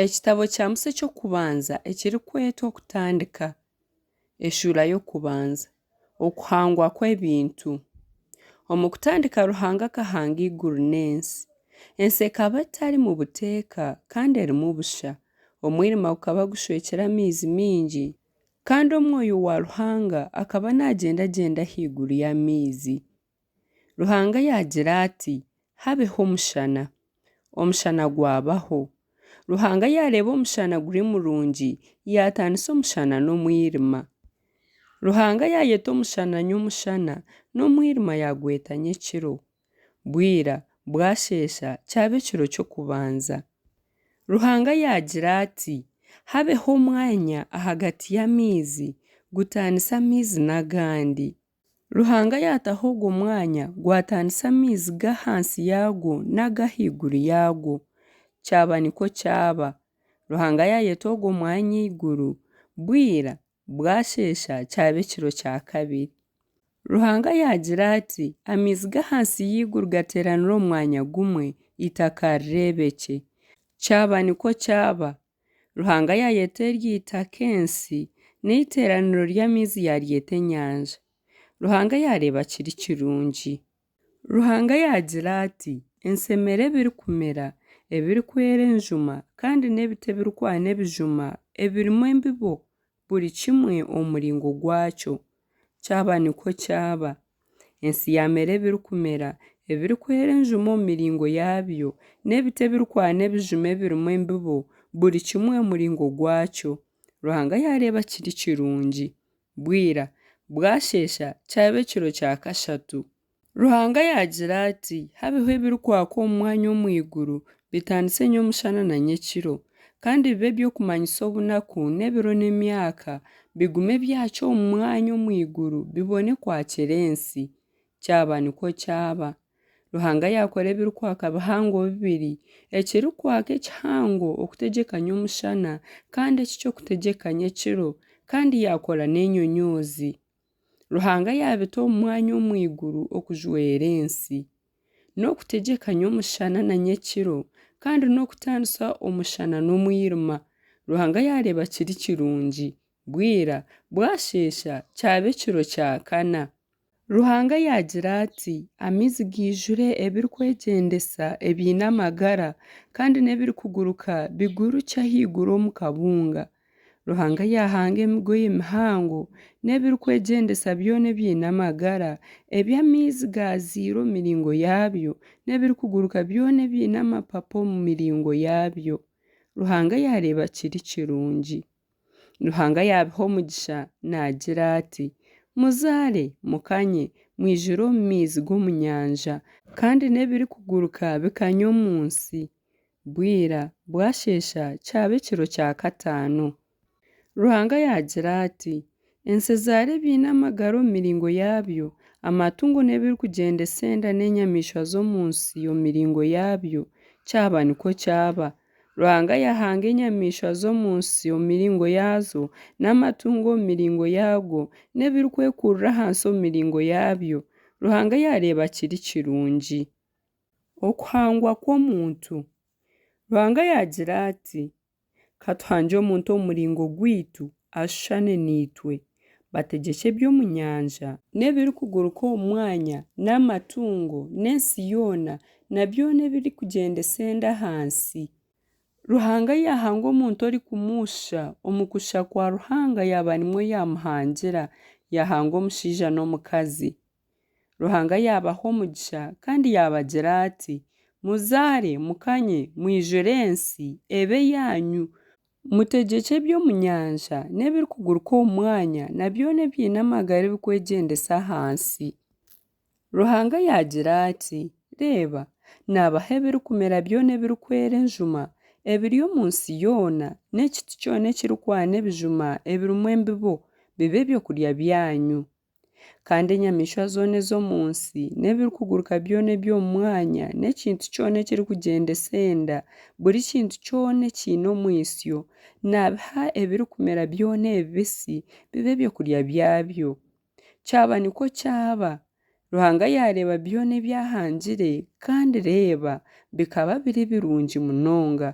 Ekitabo kya Musa eky'okubanza ekirikwetwa okutandika. Eshuura y'okubanza. Okuhangwa kw'ebintu. Omu kutandika Ruhanga akahanga iguru n'ensi. Ensi ekaba etari mu buteeka kandi erimu busha. Omwirima gukaba gushwekire amaizi maingi. Kandi omwoyo wa Ruhanga akaba naagyenda ahaiguru y'amaizi. Ruhanga yagira ati habeho omushana. Omushana gwabaho. Ruhanga yareeba omushana guri murungi yatandisa omushana n'omwirima. Ruhanga yayeta omushana ny'omushana n'omwirima yagweta ny'ekiro. Bwira bwasheesha kyaba ekiro ky'okubanza. Ruhanga yagira ati habeho omwanya ahagati y'amaizi gutandisa amaizi n'agandi. Ruhanga yataho ogwo mwanya gwatandisa amaizi g'ahansi yaagwo n'ag'ahaiguru yaagwo. Kyaba nikwo kyaba. Ruhanga yayeta ogwo mwanya iguru. Bwira bwasheesha kyaba ekiro kya kabiri. Ruhanga yagira ati amaizi g'ahansi y'iguru gateeranire omu mwanya gumwe itaka rireebekye. Kyaba nikwo kyaba. Ruhanga yayeta ery'itaka ensi n'iteeraniro ry'amaizi yaryeta enyanja. Ruhanga yareeba kiri kirungi. Ruhanga yagira ati ensemere ebirikumera ebirikwera enjuma kandi n'ebiti ebirikwana ebijuma ebirimu embibo buri kimwe omu muringo gwakyo. Kyaba nikwo kyaba. Ensi yamera ebirikumera ebirikwera enjuma omu miringo yabyo n'ebiti ebirikwana ebijuma ebirimu embibo buri kimwe omu muringo gwakyo. Ruhanga yareeba kiri kirungi. Bwira bwasheesha kyaba ekiro kya kashatu. Ruhanga yagira ati habeho ebirikwaka omu mwanya omw'iguru bitandise ny'omushana na ny'ekiro kandi bibe by'okumanyisa obunaku n'ebiro n'emyaka bigume byakyo omu mwanya omw'iguru bibone kwakira ensi. Kyaba nikwo kyaba. Ruhanga yakora ebirikwaka bihango bibiri, ekirikwaka ekihango okutegyeka ny'omushana kandi eki ky'okutegyeka ny'ekiro kandi yakora n'enyonyozi. Ruhanga yabita omu mwanya omw'iguru okujwera ensi. N'okutegyeka ny'omushana na ny'ekiro kandi n'okutandisa omushana n'omwirima. Ruhanga yareeba kiri kirungi. Bwira bwasheesha kyaba ekiro kya kana. Ruhanga yagira ati amaizi gaijure ebirikwegyendesa ebiine amagara kandi n'ebirikuguruka bigurukye ahaiguru omu kabunga. Ruhanga yahanga emigoye mihango n'ebirikwegyendesa byona ebiine amagara eby'amaizi gaziire omu miringo yabyo n'ebirikuguruka byona ebiine amapapa omu miringo yabyo. Ruhanga yareeba kiri kirungi. Ruhanga yabiha omugisha naagira ati muzaare mukanye mwijure omu maizi g'omu nyanja kandi n'ebirikuguruka bikanye omu nsi. Bwira bwasheesha kyaba ekiro kya kataano. Ruhanga yagira ati ensi zaare ebiine amagara omu miringo yabyo, amatungo n'ebirikugyendesa enda n'enyamaishwa z'omu nsi omu miringo yabyo. Kyaba nikwo kyaba. Ruhanga yahanga enyamaishwa z'omu nsi omu miringo yazo n'amatungo omu miringo yago n'ebirikwekurra ahansi omu miringo yabyo. Ruhanga yareeba kiri kirungi. Okuhangwa kw'omuntu. Ruhanga yagira ati katuhangye omuntu omu muringo gwitu ashushane naitwe bategyekye eby'omu nyanja n'ebirikuguruka omu mwanya n'amatungo n'ensi yoona na byona ebirikugyendesa enda ahansi. Ruhanga yahanga omuntu orikumuusha omu kushusha kwa Ruhanga yaaba nimwo yamuhangira yahanga omushaija n'omukazi. Ruhanga yabaha omugisha kandi yabagira ati muzaare mukanye mwijure ensi ebe yanyu mutegyekye eby'omu nyanja n'ebirikuguruka omu mwanya na byona ebiine amagara ebikwegyendesa ahansi. Ruhanga yagira ati reeba naabaha ebirikumera byona ebirikwera enjuma ebiri omu nsi yoona n'ekiti kyona ekirikwana ebijuma ebirimu embibo bibe ebyokurya byanyu. Kandi enyamaishwa zoona ez'omu nsi n'ebirikuguruka byona eby'omu mwanya n'ekintu kyona ekirikugyendesa enda buri kintu kyona ekiine omwisyo naabiha ebirikumera byona ebibisi bibe ebyokurya byabyo. Kyaba nikwo kyaba. Ruhanga yareeba byona ebyahangire kandi reeba bikaba biri birungi munonga.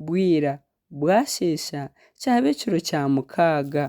Bwira bwasheesha kyaba ekiro kya mukaaga.